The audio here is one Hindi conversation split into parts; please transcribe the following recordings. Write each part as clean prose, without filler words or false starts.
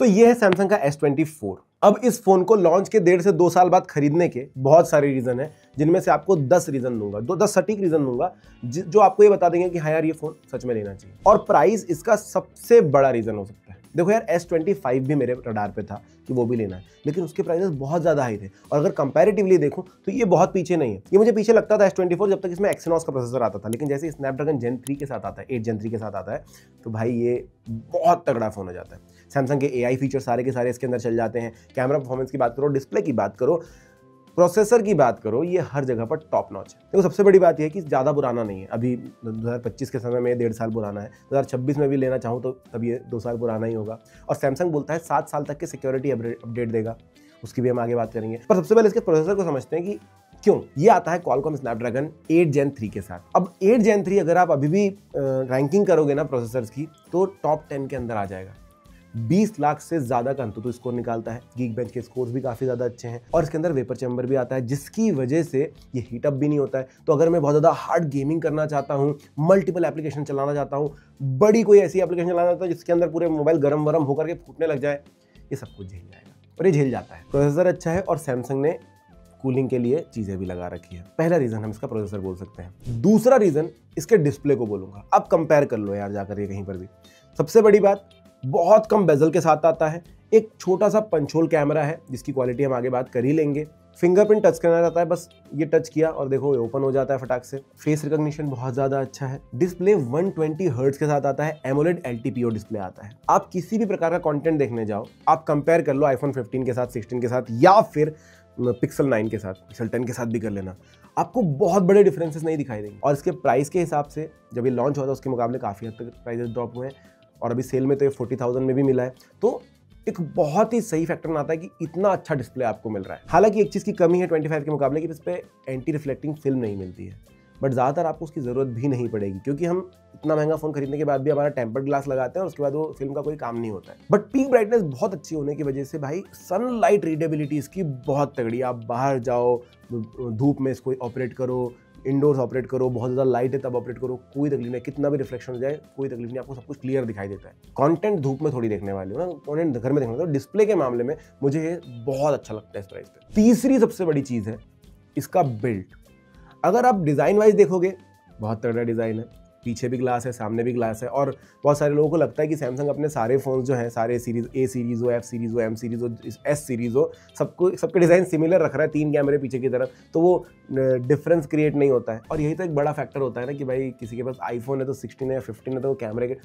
तो ये है सैमसंग का S24। अब इस फोन को लॉन्च के 1.5 से 2 साल बाद खरीदने के बहुत सारे रीजन है, जिनमें से आपको 10 रीजन दूंगा, 10 सटीक रीजन दूंगा जो आपको ये बता देंगे कि हाँ यार ये फोन सच में लेना चाहिए। और प्राइस इसका सबसे बड़ा रीजन हो सकता है। देखो यार S25 भी मेरे रडार पे था कि वो भी लेना है, लेकिन उसके प्राइसेस बहुत ज़्यादा हाई थे, और अगर कंपैरेटिवली देखूं तो ये बहुत पीछे नहीं है। ये मुझे पीछे लगता था S24 जब तक इसमें एक्सिनॉस का प्रोसेसर आता था, लेकिन जैसे स्नैपड्रैगन Gen 3 के साथ आता है, 8 Gen 3 के साथ आता है, तो भाई ये बहुत तगड़ा फोन हो जाता है। सैमसंग के AI फीचर सारे के सारे इसके अंदर चल जाते हैं। कैमरा परफॉर्मेंस की बात करो, डिस्प्ले की बात करो, प्रोसेसर की बात करो, ये हर जगह पर टॉप नॉच है। देखो सबसे बड़ी बात यह है कि ज़्यादा पुराना नहीं है, अभी 2025 के समय में 1.5 साल पुराना है, 2026 में भी लेना चाहूँ तो तब ये 2 साल पुराना ही होगा। और सैमसंग बोलता है 7 साल तक के सिक्योरिटी अपडेट देगा, उसकी भी हम आगे बात करेंगे। पर सबसे पहले इसके प्रोसेसर को समझते हैं कि क्यों ये आता है Qualcomm Snapdragon 8 Gen 3 के साथ। अब 8 Gen 3 अगर आप अभी भी रैंकिंग करोगे ना प्रोसेसर्स की, तो टॉप 10 के अंदर आ जाएगा। 20 लाख से ज्यादा का अंतुतु स्कोर निकालता है, Geekbench के स्कोर्स भी काफी ज्यादा अच्छे हैं, और इसके अंदर वेपर चैम्बर भी आता है, जिसकी वजह से ये हीटअप भी नहीं होता है। तो अगर मैं बहुत ज्यादा हार्ड गेमिंग करना चाहता हूँ, मल्टीपल एप्लीकेशन चलाना चाहता हूँ, बड़ी कोई ऐसी एप्लीकेशन चलाना चाहता हूँ जिसके अंदर पूरे मोबाइल गरम वरम होकर के फूटने लग जाए, ये सब कुछ झेल जाएगा, और ये झेल जाता है। प्रोसेसर अच्छा है, और सैमसंग ने कूलिंग के लिए चीजें भी लगा रखी है। पहला रीजन हम इसका प्रोसेसर बोल सकते हैं। दूसरा रीजन इसके डिस्प्ले को बोलूंगा। अब कंपेयर कर लो यार जाकर ये कहीं पर भी। सबसे बड़ी बात, बहुत कम बेजल के साथ आता है, एक छोटा सा पंच होल कैमरा है जिसकी क्वालिटी हम आगे बात कर ही लेंगे, फिंगरप्रिंट टच करना रहता है, बस ये टच किया और देखो ओपन हो जाता है फटाक से। फेस रिकॉग्निशन बहुत ज्यादा अच्छा है। डिस्प्ले 120 हर्ट्ज के साथ आता है, एमोलेड LTPO डिस्प्ले आता है। आप किसी भी प्रकार का कंटेंट देखने जाओ, आप कंपेयर कर लो आईफोन 15 के साथ, 16 के साथ, या फिर पिक्सल 9 के साथ, पिक्सल 10 के साथ भी कर लेना, आपको बहुत बड़े डिफरेंसेस नहीं दिखाई देंगे। और इसके प्राइस के हिसाब से जब ये लॉन्च हुआ था उसके मुकाबले काफी हद तक प्राइसेस ड्रॉप हुए हैं, और अभी सेल में तो ये 40,000 में भी मिला है। तो एक बहुत ही सही फैक्टर आता है कि इतना अच्छा डिस्प्ले आपको मिल रहा है। हालांकि एक चीज़ की कमी है 25 के मुकाबले की, इस पर एंटी रिफ्लेक्टिंग फिल्म नहीं मिलती है, बट ज़्यादातर आपको उसकी ज़रूरत भी नहीं पड़ेगी, क्योंकि हम इतना महंगा फ़ोन खरीदने के बाद भी हमारा टेम्पर्ड ग्लास लगाते हैं और उसके बाद वो फिल्म का कोई काम नहीं होता है। बट पीक ब्राइटनेस बहुत अच्छी होने की वजह से भाई सनलाइट रीडेबिलिटी इसकी बहुत तगड़ी। आप बाहर जाओ, धूप में इसको ऑपरेट करो, इंडोर्स ऑपरेट करो, बहुत ज़्यादा लाइट है तब ऑपरेट करो, कोई तकलीफ नहीं, कितना भी रिफ्लेक्शन हो जाए कोई तकलीफ नहीं, आपको सब कुछ क्लियर दिखाई देता है। कंटेंट धूप में थोड़ी देखने वाले हो ना, कंटेंट घर में देखने वाले हो। डिस्प्ले के मामले में मुझे ये बहुत अच्छा लगता है इस प्राइस पे। तीसरी सबसे बड़ी चीज़ है इसका बिल्ड। अगर आप डिज़ाइन वाइज देखोगे, बहुत तगड़ा डिज़ाइन है, पीछे भी ग्लास है, सामने भी ग्लास है, और बहुत सारे लोगों को लगता है कि सैमसंग अपने सारे फोन्स जो हैं, सारे सीरीज, A सीरीज हो, F सीरीज हो, M सीरीज हो, S सीरीज हो, सबके डिज़ाइन सिमिलर रख रहा है, 3 कैमरे पीछे की तरफ, तो वो डिफरेंस क्रिएट नहीं होता है। और यही तो एक बड़ा फैक्टर होता है ना कि भाई किसी के पास आईफोन है तो 16 है या 15 है तो कैमरे के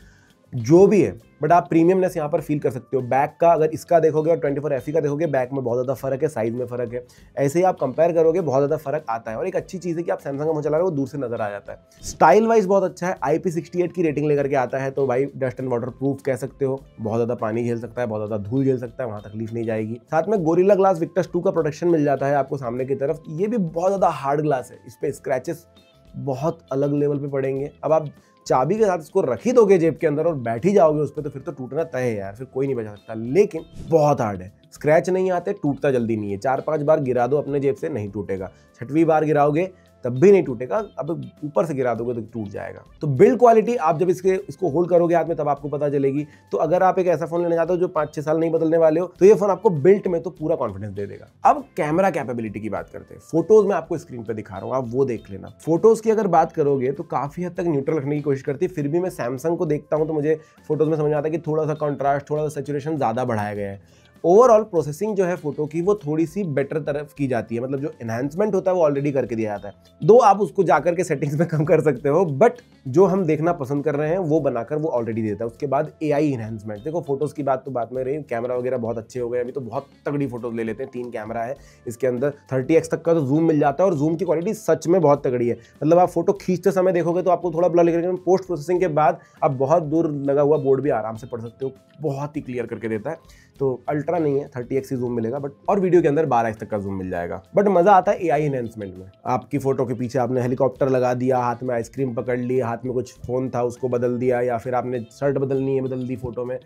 जो भी है, बट आप प्रीमियमनेस यहाँ पर फील कर सकते हो। बैक का अगर इसका देखोगे और 24FE का देखोगे, बैक में बहुत ज़्यादा फर्क है, साइज में फर्क है। ऐसे ही आप कंपेयर करोगे, बहुत ज़्यादा फर्क आता है। और एक अच्छी चीज़ है कि आप सैमसंग का फोन चला रहे हो वो दूर से नजर आ जाता है। स्टाइल वाइज बहुत अच्छा है, IP68 की रेटिंग लेकर के आता है, तो भाई डस्ट एंड वाटर प्रूफ कह सकते हो। बहुत ज़्यादा पानी झेल सकता है, बहुत ज़्यादा धूल झेल सकता है, वहाँ तकलीफ नहीं जाएगी। साथ में गोरिल्ला ग्लास विक्टस 2 का प्रोटेक्शन मिल जाता है आपको सामने की तरफ। ये भी बहुत ज़्यादा हार्ड ग्लास है, इस पर स्क्रैचेस बहुत अलग लेवल पे पड़ेंगे। अब आप चाबी के साथ इसको रख ही दोगे जेब के अंदर और बैठ ही जाओगे उस पर, तो फिर तो टूटना तय है यार, फिर कोई नहीं बचा सकता। लेकिन बहुत हार्ड है, स्क्रैच नहीं आते, टूटता जल्दी नहीं है। 4-5 बार गिरा दो अपने जेब से, नहीं टूटेगा। 6वीं बार गिराओगे तब भी नहीं टूटेगा, अब ऊपर से गिरा दोगे तो टूट जाएगा। तो बिल्ड क्वालिटी आप जब इसको होल्ड करोगे हाथ में तब आपको पता चलेगी। तो अगर आप एक ऐसा फोन लेने जाते हो जो 5-6 साल नहीं बदलने वाले हो, तो ये फोन आपको बिल्ट में तो पूरा कॉन्फिडेंस दे देगा। अब कैमरा कैपेबिलिटी की बात करते हैं। फोटोज में आपको स्क्रीन पर दिखा रहा हूँ, आप वो देख लेना। फोटोज की अगर बात करोगे तो काफी हद तक न्यूट्रल रखने की कोशिश करती है, फिर भी मैं सैमसंग को देखता हूँ तो मुझे फोटोज में समझ आता है कि थोड़ा सा कॉन्ट्रास्ट, थोड़ा सा सैचुरेशन ज्यादा बढ़ाया गया है। ओवरऑल प्रोसेसिंग जो है फोटो की वो थोड़ी सी बेटर तरफ की जाती है, मतलब जो एनहांसमेंट होता है वो ऑलरेडी करके दिया जाता है। दो आप उसको जाकर के सेटिंग्स में कम कर सकते हो, बट जो हम देखना पसंद कर रहे हैं वो बनाकर वो ऑलरेडी देता है। उसके बाद AI एनहांसमेंट। देखो फोटोज की बात तो बात में रही, कैमरा वगैरह बहुत अच्छे हो गए, अभी तो बहुत तगड़ी फोटोज ले लेते हैं। 3 कैमरा है इसके अंदर, 30x तक का तो जूम मिल जाता है, और जूम की क्वालिटी सच में बहुत तगड़ी है। मतलब आप फोटो खींचते समय देखोगे तो आपको थोड़ा ब्लर लगेगा, पोस्ट प्रोसेसिंग के बाद आप बहुत दूर लगा हुआ बोर्ड भी आराम से पढ़ सकते हो, बहुत ही क्लियर करके देता है। तो अल्ट्रा नहीं है, 30x ही जूम मिलेगा, बट और वीडियो के अंदर 12x तक का जूम मिल जाएगा। बट मजा आता है AI एनहांसमेंट में। आपकी फोटो के पीछे आपने हेलीकॉप्टर लगा दिया, हाथ में आइसक्रीम पकड़ ली, हाथ में कुछ फोन था उसको बदल दिया, या फिर आपने शर्ट बदलनी है बदल दी फोटो में,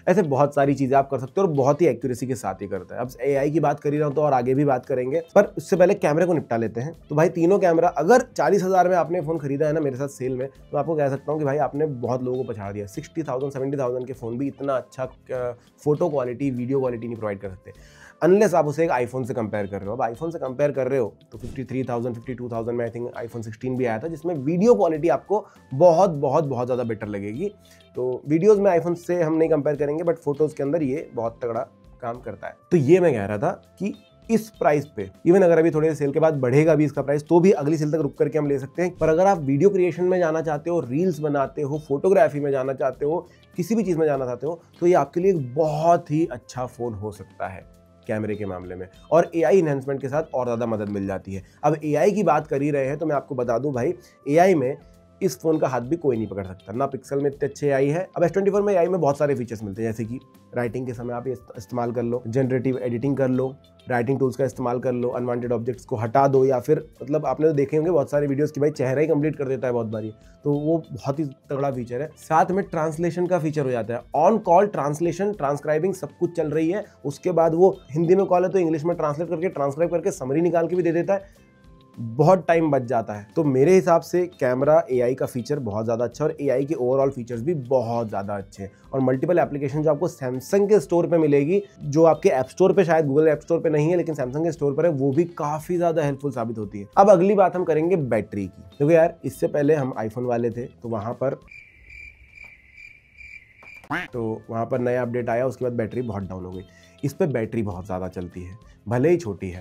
ऐसे बहुत सारी चीज़ें आप कर सकते हो और बहुत ही एक्यूरेसी के साथ ही करता है। अब AI की बात कर ही रहा हूँ तो और आगे भी बात करेंगे, पर उससे पहले कैमरे को निपटा लेते हैं। तो भाई तीनों कैमरा, अगर 40,000 में आपने फ़ोन खरीदा है ना मेरे साथ सेल में, तो आपको कह सकता हूँ कि भाई आपने बहुत लोगों को पछाड़ दिया। 60,000 70,000 के फ़ोन भी इतना अच्छा फोटो क्वालिटी, वीडियो क्वालिटी नहीं प्रोवाइड कर सकते अनलेस आप उसे एक आईफोन से कंपेयर कर रहे हो। अब आईफोन से कंपेयर कर रहे हो तो 53,000 52,000 में आई थिंक आईफोन 16 भी आया था, जिसमें वीडियो क्वालिटी आपको बहुत बहुत बहुत ज़्यादा बेटर लगेगी। तो वीडियोज़ में आईफोन से हम नहीं कंपेयर करेंगे, बट फोटोज़ के अंदर ये बहुत तगड़ा काम करता है। तो ये मैं कह रहा था कि इस प्राइस पे इवन अगर अभी थोड़े सेल के बाद बढ़ेगा भी इसका प्राइस, तो भी अगली सेल तक रुक करके हम ले सकते हैं। पर अगर आप वीडियो क्रिएशन में जाना चाहते हो, रील्स बनाते हो, फोटोग्राफी में जाना चाहते हो, किसी भी चीज़ में जाना चाहते हो, तो ये आपके लिए एक बहुत ही अच्छा फ़ोन हो सकता है कैमरे के मामले में। और AI इन्हेंसमेंट के साथ और ज़्यादा मदद मिल जाती है। अब AI की बात कर ही रहे हैं तो मैं आपको बता दूं भाई, AI में इस फोन का हाथ भी कोई नहीं पकड़ सकता ना। पिक्सल में इतने अच्छे AI है। अब S24 में AI में बहुत सारे फीचर्स मिलते हैं, जैसे कि राइटिंग के समय आप ये इस्तेमाल कर लो, जनरेटिव एडिटिंग कर लो, राइटिंग टूल्स का इस्तेमाल कर लो, अनवांटेड ऑब्जेक्ट्स को हटा दो, या फिर मतलब आपने तो देखे होंगे बहुत सारे वीडियोस कि भाई चेहरा ही कंप्लीट कर देता है बहुत बारी, तो वो बहुत ही तगड़ा फीचर है। साथ में ट्रांसलेशन का फीचर हो जाता है, ऑन कॉल ट्रांसलेशन, ट्रांसक्राइबिंग सब कुछ चल रही है। उसके बाद वो हिंदी में कॉल है तो इंग्लिश में ट्रांसलेट करके, ट्रांसक्राइब करके समरी निकाल के भी दे देता है। बहुत टाइम बच जाता है। तो मेरे हिसाब से कैमरा AI का फीचर बहुत ज़्यादा अच्छा, और AI के ओवरऑल फीचर्स भी बहुत ज़्यादा अच्छे हैं। और मल्टीपल एप्लीकेशन जो आपको सैमसंग के स्टोर पे मिलेगी, जो आपके ऐप स्टोर पे शायद गूगल ऐप स्टोर पे नहीं है लेकिन सैमसंग के स्टोर पर है, वो भी काफ़ी ज़्यादा हेल्पफुल साबित होती है। अब अगली बात हम करेंगे बैटरी की। देखो यार, इससे पहले हम आईफोन वाले थे तो वहाँ पर नया अपडेट आया, उसके बाद बैटरी बहुत डाउन हो गई। इस पर बैटरी बहुत ज़्यादा चलती है, भले ही छोटी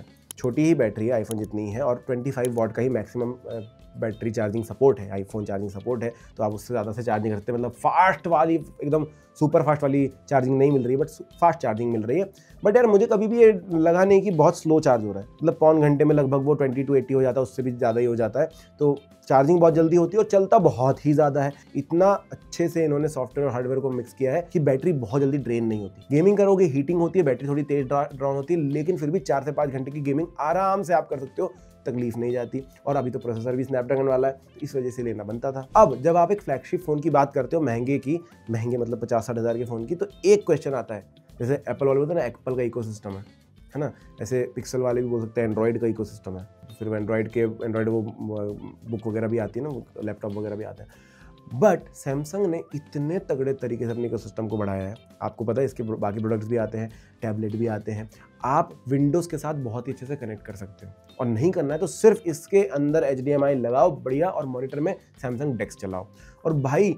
ही बैटरी है, आईफोन जितनी ही है, और 25 वॉट का ही मैक्सिमम बैटरी चार्जिंग सपोर्ट है, आईफोन चार्जिंग सपोर्ट है। तो आप उससे ज़्यादा से चार्ज नहीं करते, मतलब फास्ट वाली, एकदम सुपर फास्ट वाली चार्जिंग नहीं मिल रही है, बट फास्ट चार्जिंग मिल रही है। बट यार मुझे कभी भी ये लगा नहीं कि बहुत स्लो चार्ज हो रहा है, मतलब पौन घंटे में लगभग वो 20 to 80 हो जाता है, उससे भी ज़्यादा ही हो जाता है। तो चार्जिंग बहुत जल्दी होती है और चलता बहुत ही ज़्यादा है। इतना अच्छे से इन्होंने सॉफ्टवेयर और हार्डवेयर को मिक्स किया है कि बैटरी बहुत जल्दी ड्रेन नहीं होती। गेमिंग करोगे, हीटिंग होती है, बैटरी थोड़ी तेज ड्राउन होती है, लेकिन फिर भी 4 से 5 घंटे की गेमिंग आराम से आप कर सकते हो, तकलीफ नहीं जाती। और अभी तो प्रोसेसर भी स्नैपड्रैगन वाला है, इस वजह से लेना बनता था। अब जब आप एक फ्लैगशिप फ़ोन की बात करते हो, महंगे मतलब 50-60 हज़ार के फ़ोन की, तो एक क्वेश्चन आता है, जैसे एप्पल वाले बोलते हैं ना, एप्पल का इकोसिस्टम है ना, ऐसे पिक्सल वाले भी बोल सकते हैं एंड्रॉइड का इकोसिस्टम है। फिर एंड्रॉइड वो बुक वगैरह भी आती है ना, वो लैपटॉप वगैरह भी आते हैं। बट सैमसंग ने इतने तगड़े तरीके से अपने इकोसिस्टम को बढ़ाया है, आपको पता है इसके बाकी प्रोडक्ट्स भी आते हैं, टैबलेट भी आते हैं, आप विंडोज़ के साथ बहुत ही अच्छे से कनेक्ट कर सकते हो। और नहीं करना है तो सिर्फ इसके अंदर HDMI लगाओ बढ़िया, और मॉनिटर में सैमसंग डेक्स चलाओ। और भाई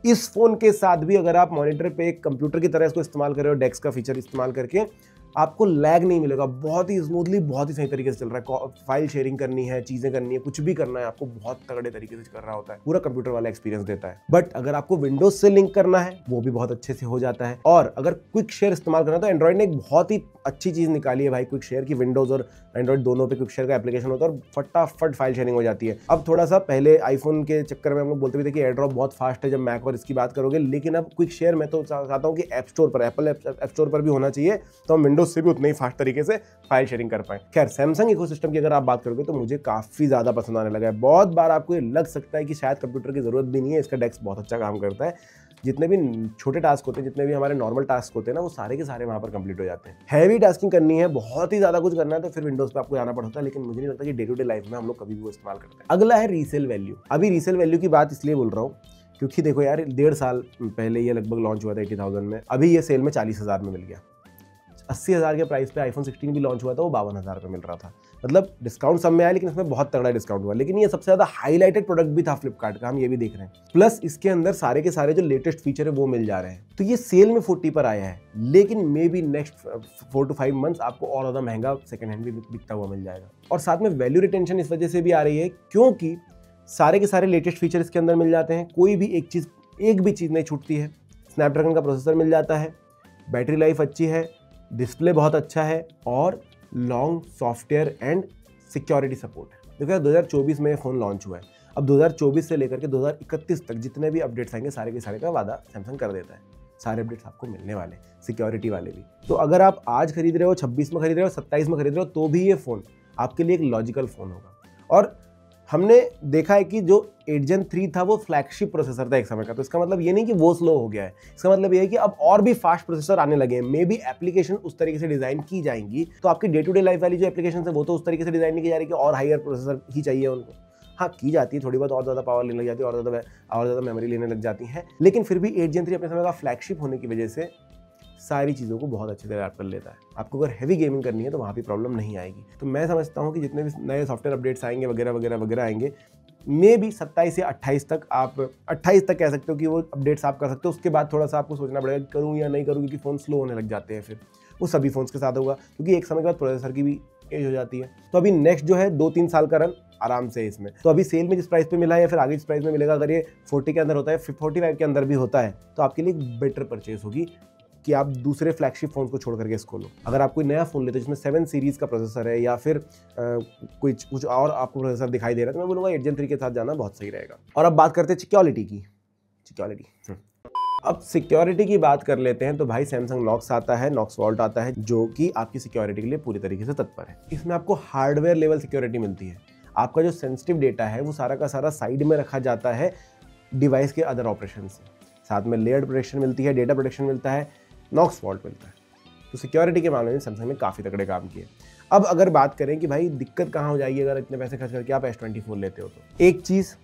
इस फ़ोन के साथ भी अगर आप मॉनिटर पे एक कंप्यूटर की तरह इसको इस्तेमाल कर रहे हो, डेक्स का फीचर इस्तेमाल करके, आपको लैग नहीं मिलेगा, बहुत ही स्मूथली, बहुत ही सही तरीके से चल रहा है। फाइल शेयरिंग करनी है, चीज़ें करनी है, कुछ भी करना है आपको, बहुत तगड़े तरीके से कर रहा होता है, पूरा कंप्यूटर वाला एक्सपीरियंस देता है। बट अगर आपको विंडोज से लिंक करना है, वो भी बहुत अच्छे से हो जाता है। और अगर क्विक शेयर इस्तेमाल करना है तो एंड्रॉइड ने एक बहुत ही अच्छी चीज़ निकाली है भाई, क्विक शेयर की। विंडोज और एंड्रॉइड दोनों पे क्विक शेयर का एप्लीकेशन होता है और फटाफट फाइल शेयरिंग हो जाती है। अब थोड़ा सा पहले आईफोन के चक्कर में हम लोग बोलते भी थे कि एयरड्रॉप बहुत फास्ट है जब मैक और इसकी बात करोगे, लेकिन अब क्विक शेयर मैं तो चाहता हूँ कि ऐप स्टोर पर, एप्पल ऐप स्टोर पर भी होना चाहिए, तो हम विंडोज से भी उतना ही फास्ट तरीके से फाइल शेयरिंग कर पाए। खैर, सैमसंग इकोसिस्टम की अगर आप बात करोगे तो मुझे काफी ज्यादा पसंद आने लगा है। बहुत बार आपको ये लग सकता है कि शायद कंप्यूटर की जरूरत भी नहीं है, इसका डेस्क बहुत अच्छा काम करता है। जितने भी छोटे टास्क होते हैं, जितने भी हमारे नॉर्मल टास्क होते हैं ना, वो सारे के सारे वहां पर कंप्लीट हो जाते हैं। हैवी टास्किंग करनी है, बहुत ही ज्यादा कुछ करना है, तो फिर विंडोज पे आपको जाना पड़ता है, लेकिन मुझे नहीं लगता कि डे टू डे लाइफ में हम लोग कभी भी वो इस्तेमाल करते हैं। अगला है रीसेल वैल्यू। अभी रीसेल वैल्यू की बात इसलिए बोल रहा हूँ क्योंकि देखो यार, 1.5 साल पहले ये लगभग लॉन्च हुआ था 80,000 में, अभी ये सेल में 40,000 में मिल गया। 80,000 के प्राइस पे आईफोन 16 भी लॉन्च हुआ था, वो 52,000 पे मिल रहा था। मतलब डिस्काउंट सब में आया, लेकिन इसमें बहुत तगड़ा डिस्काउंट हुआ। लेकिन ये सबसे ज्यादा हाईलाइटेड प्रोडक्ट भी था फ्लिपकार्ट का, हम ये भी देख रहे हैं। प्लस इसके अंदर सारे के सारे जो लेटेस्ट फीचर है वो मिल जा रहे हैं। तो ये सेल में 40 पर आया है, लेकिन may be next 4 to 5 months आपको और ज्यादा महंगा सेकंड हैंड भी बिकता हुआ मिल जाएगा। और साथ में वैल्यू रिटेंशन इस वजह से भी आ रही है क्योंकि सारे के सारे लेटेस्ट फीचर इसके अंदर मिल जाते हैं, कोई भी एक भी चीज़ नहीं छूटती है। स्नैपड्रैगन का प्रोसेसर मिल जाता है, बैटरी लाइफ अच्छी है, डिस्प्ले बहुत अच्छा है, और long software and security support है। देखो 2024 में ये फ़ोन लॉन्च हुआ है, अब 2024 से लेकर के 2031 तक जितने भी अपडेट्स आएंगे, सारे के सारे का वादा सैमसंग कर देता है। सारे अपडेट्स आपको मिलने वाले, सिक्योरिटी वाले भी। तो अगर आप आज खरीद रहे हो, 26 में खरीद रहे हो, 27 में खरीद रहे हो, तो भी ये फ़ोन आपके लिए एक लॉजिकल फ़ोन होगा। और हमने देखा है कि जो 8 Gen 3 था वो फ्लैगशिप प्रोसेसर था एक समय का, तो इसका मतलब ये नहीं कि वो स्लो हो गया है, इसका मतलब ये है कि अब और भी फास्ट प्रोसेसर आने लगे हैं। मे बी एप्लीकेशन उस तरीके से डिजाइन की जाएंगी, तो आपकी डे टू डे लाइफ वाली जो एप्लीकेशन है वो तो उस तरीके से डिजाइन नहीं की जा रही कि और हायर प्रोसेसर ही चाहिए उनको। हाँ, की जाती है थोड़ी बहुत, और ज़्यादा पावर लेने लग जाती है, और ज़्यादा मेमोरी लेने लग जाती है, लेकिन फिर भी 8 Gen 3 अपने समय का फ्लैगशिप होने की वजह से सारी चीज़ों को बहुत अच्छे से अडैप्ट कर लेता है। आपको अगर हैवी गेमिंग करनी है तो वहाँ भी प्रॉब्लम नहीं आएगी। तो मैं समझता हूँ कि जितने भी नए सॉफ्टवेयर अपडेट्स आएंगे वगैरह वगैरह वगैरह आएंगे, मे भी 27 या 28 तक, आप 28 तक कह सकते हो कि वो अपडेट्स आप कर सकते हो। उसके बाद थोड़ा सा आपको सोचना पड़ेगा करूँ या नहीं करूँ, क्योंकि फ़ोन स्लो होने लग जाते हैं। फिर वो सभी फ़ोन्स के साथ होगा, क्योंकि एक समय के बाद प्रोसेसर की भी एज हो जाती है। तो अभी नेक्स्ट जो है 2-3 साल का रन आराम से इसमें। तो अभी सेल में जिस प्राइस पे मिला है या फिर आगे जिस प्राइस में मिलेगा, अगर ये 40 के अंदर होता है, 45 के अंदर भी होता है, तो आपके लिए एक बेटर परचेज होगी कि आप दूसरे फ्लैगशिप फ़ोन को छोड़ करके इसको लो। अगर आप कोई नया फ़ोन लेते हो जिसमें 7 सीरीज़ का प्रोसेसर है, या फिर कुछ और आपको प्रोसेसर दिखाई दे रहा है, तो मैं बोलूँगा 8 Gen 3 के साथ जाना बहुत सही रहेगा। और अब बात करते हैं सिक्योरिटी की। अब सिक्योरिटी की बात कर लेते हैं, तो भाई सैमसंग नॉक्स आता है, नॉक्स वॉल्ट आता है, जो कि आपकी सिक्योरिटी के लिए पूरी तरीके से तत्पर है। इसमें आपको हार्डवेयर लेवल सिक्योरिटी मिलती है। आपका जो सेंसिटिव डेटा है वो सारा का सारा साइड में रखा जाता है डिवाइस के अदर ऑपरेशन से। साथ में लेयर्ड प्रोटेक्शन मिलती है, डेटा प्रोटेक्शन मिलता है, नॉक्स वॉल्ट मिलता है। तो सिक्योरिटी के मामले में सैमसंग ने काफ़ी तगड़े काम किए। अब अगर बात करें कि भाई दिक्कत कहाँ हो जाएगी अगर इतने पैसे खर्च करके आप S24 लेते हो, तो एक चीज़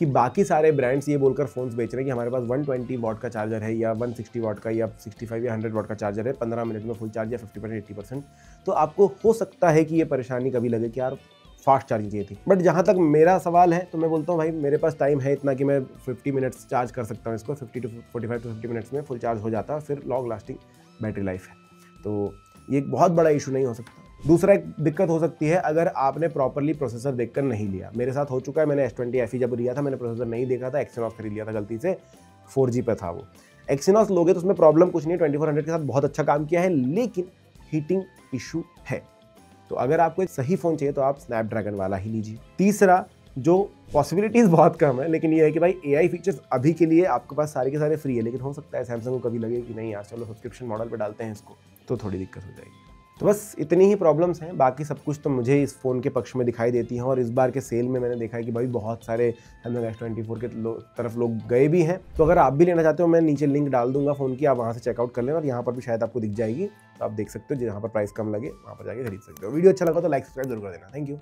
कि बाकी सारे ब्रांड्स ये बोलकर फ़ोन्स बेच रहे हैं कि हमारे पास 120 वाट का चार्जर है, या 160 वाट का, या 65 या 100 वाट का चार्जर है, 15 मिनट में फुल चार्ज, या 50% 80%। तो आपको हो सकता है कि ये परेशानी कभी लगे कि यार फास्ट चार्जिंग चाहिए थी। बट जहाँ तक मेरा सवाल है, तो मैं बोलता हूँ भाई मेरे पास टाइम है इतना कि मैं 50 मिनट्स चार्ज कर सकता हूँ इसको, 45 to 50 मिनट्स में फुल चार्ज हो जाता है, फिर लॉन्ग लास्टिंग बैटरी लाइफ है। तो ये एक बहुत बड़ा इशू नहीं हो सकता। दूसरा एक दिक्कत हो सकती है अगर आपने प्रॉपरली प्रोसेसर देखकर नहीं लिया। मेरे साथ हो चुका है, मैंने S20 FE जब लिया था, मैंने प्रोसेसर नहीं देखा था, एक्सिनॉस खरीद लिया था गलती से, 4G पे था वो। एक्सिनॉस लोगे तो उसमें प्रॉब्लम कुछ नहीं है, 2400 के साथ बहुत अच्छा काम किया है, लेकिन हीटिंग इशू है। तो अगर आपको एक सही फ़ोन चाहिए तो आप स्नैपड्रैगन वाला ही लीजिए। तीसरा, जो पॉसिबिलिटीज़ बहुत कम है, लेकिन ये है कि भाई AI फीचर्स अभी के लिए आपके पास सारे के सारे फ्री है, लेकिन हो सकता है सैमसंग को कभी लगे कि नहीं यार चलो सब्सक्रिप्शन मॉडल पे डालते हैं इसको, तो थोड़ी दिक्कत हो जाएगी। तो बस इतनी ही प्रॉब्लम्स हैं, बाकी सब कुछ तो मुझे इस फ़ोन के पक्ष में दिखाई देती हैं। और इस बार के सेल में मैंने देखा है कि भाई बहुत सारे सैमसंग S24 के तरफ लोग गए भी हैं। तो अगर आप भी लेना चाहते हो, मैं नीचे लिंक डाल दूंगा फ़ोन की, आप वहाँ से चेकआउट कर लेना, और यहाँ पर भी शायद आपको दिख जाएगी, तो आप देख सकते हो, जहाँ पर प्राइस कम लगे वहाँ पर जाके खरीद सकते हो। वीडियो अच्छा लगा तो लाइक सब्सक्राइब जरूर कर देना। Thank you.